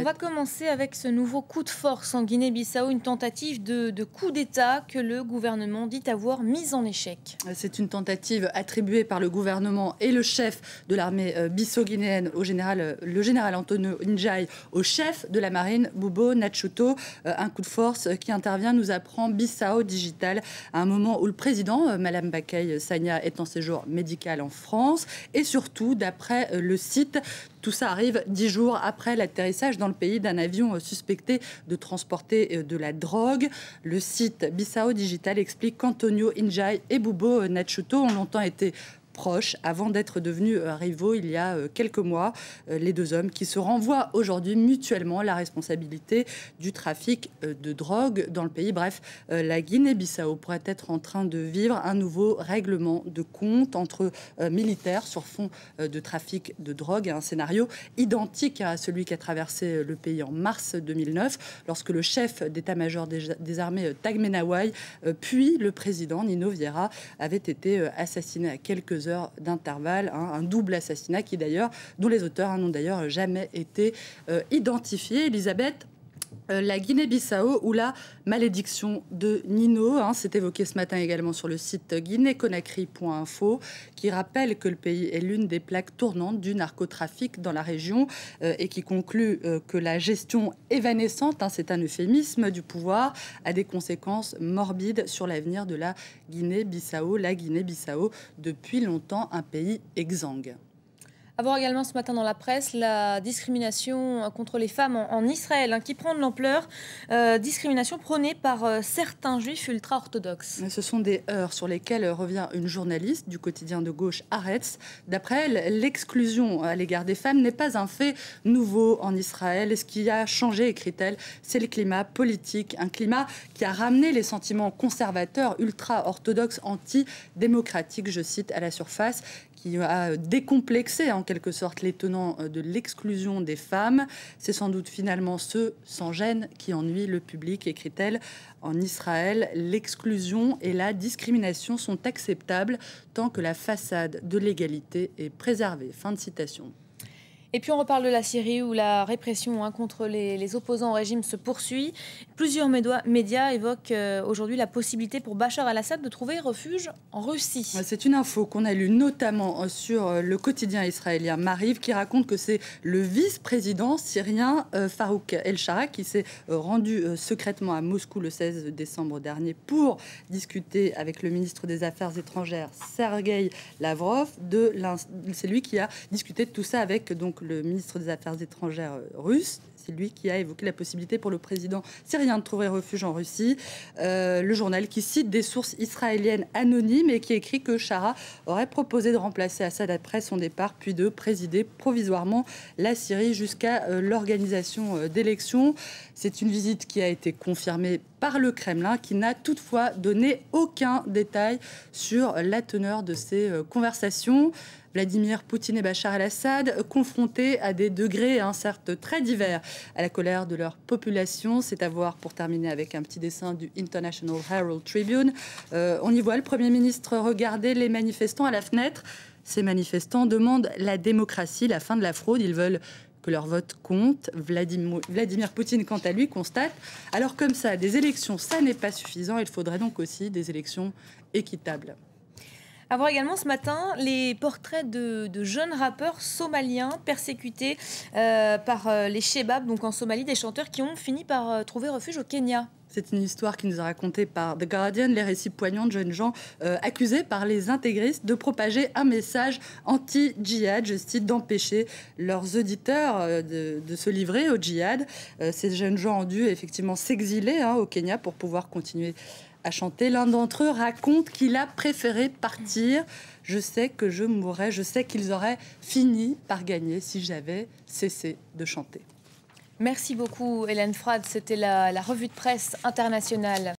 On va commencer avec ce nouveau coup de force en Guinée-Bissau, une tentative de coup d'État que le gouvernement dit avoir mise en échec. C'est une tentative attribuée par le gouvernement et le chef de l'armée bissau-guinéenne, le général Antonio Njai, au chef de la marine, Bubo Nachuto. Un coup de force qui intervient, nous apprend Bissau Digital, à un moment où le président, Madame Bakay Sagna, est en séjour médical en France. Et surtout, d'après le site, tout ça arrive 10 jours après l'atterrissage dans le pays d'un avion suspecté de transporter de la drogue. Le site Bissau Digital explique qu'Antonio Njai et Bubo Nachuto ont longtemps été proches avant d'être devenus rivaux il y a quelques mois. Les deux hommes qui se renvoient aujourd'hui mutuellement la responsabilité du trafic de drogue dans le pays. Bref, la Guinée-Bissau pourrait être en train de vivre un nouveau règlement de compte entre militaires sur fond de trafic de drogue. Un scénario identique à celui qui a traversé le pays en mars 2009, lorsque le chef d'état-major des armées Tagmenawai, puis le président Nino Vieira, avaient été assassinés à quelques heures d'intervalle, un double assassinat dont les auteurs n'ont d'ailleurs jamais été identifiés. Elisabeth, la Guinée-Bissau ou la malédiction de Nino, c'est évoqué ce matin également sur le site guinée-conakry.info, qui rappelle que le pays est l'une des plaques tournantes du narcotrafic dans la région et qui conclut que la gestion évanescente, c'est un euphémisme, du pouvoir a des conséquences morbides sur l'avenir de la Guinée-Bissau. La Guinée-Bissau, depuis longtemps un pays exsangue. À voir également ce matin dans la presse la discrimination contre les femmes en Israël, qui prend de l'ampleur. Discrimination prônée par certains juifs ultra-orthodoxes. Ce sont des heurts sur lesquels revient une journaliste du quotidien de gauche Haaretz. D'après elle, l'exclusion à l'égard des femmes n'est pas un fait nouveau en Israël. Et ce qui a changé, écrit-elle, c'est le climat politique. Un climat qui a ramené les sentiments conservateurs, ultra-orthodoxes, anti-démocratiques, je cite, à la surface, qui a décomplexé en quelque sorte les tenants de l'exclusion des femmes. C'est sans doute finalement ceux sans gêne qui ennuient le public, écrit-elle. En Israël, l'exclusion et la discrimination sont acceptables tant que la façade de l'égalité est préservée. Fin de citation. Et puis on reparle de la Syrie où la répression contre les opposants au régime se poursuit. Plusieurs médias évoquent aujourd'hui la possibilité pour Bachar al-Assad de trouver refuge en Russie. C'est une info qu'on a lue notamment sur le quotidien israélien Mariv, qui raconte que c'est le vice-président syrien Farouk El-Shara qui s'est rendu secrètement à Moscou le 16 décembre dernier pour discuter avec le ministre des Affaires étrangères Sergueï Lavrov. C'est lui qui a discuté de tout ça avec le ministre des Affaires étrangères russe. C'est lui qui a évoqué la possibilité pour le président syrien de trouver refuge en Russie. Le journal qui cite des sources israéliennes anonymes et qui écrit que Shara aurait proposé de remplacer Assad après son départ, puis de présider provisoirement la Syrie jusqu'à l'organisation d'élections. C'est une visite qui a été confirmée par le Kremlin, qui n'a toutefois donné aucun détail sur la teneur de ces conversations. Vladimir Poutine et Bachar el-Assad, confrontés à des degrés certes très divers à la colère de leur population. C'est à voir pour terminer avec un petit dessin du International Herald Tribune. On y voit le Premier ministre regarder les manifestants à la fenêtre. Ces manifestants demandent la démocratie, la fin de la fraude. Ils veulent que leur vote compte. Vladimir Poutine, quant à lui, constate: alors comme ça, des élections, ça n'est pas suffisant. Il faudrait donc aussi des élections équitables. À voir également ce matin les portraits de jeunes rappeurs somaliens persécutés par les Shebab, donc en Somalie, des chanteurs qui ont fini par trouver refuge au Kenya. C'est une histoire qui nous est racontée par The Guardian, les récits poignants de jeunes gens accusés par les intégristes de propager un message anti-djihad, je cite, d'empêcher leurs auditeurs de se livrer au djihad. Ces jeunes gens ont dû effectivement s'exiler au Kenya pour pouvoir continuer à chanter. L'un d'entre eux raconte qu'il a préféré partir. Je sais que je mourrais, je sais qu'ils auraient fini par gagner si j'avais cessé de chanter. Merci beaucoup Hélène Frade, c'était la revue de presse internationale.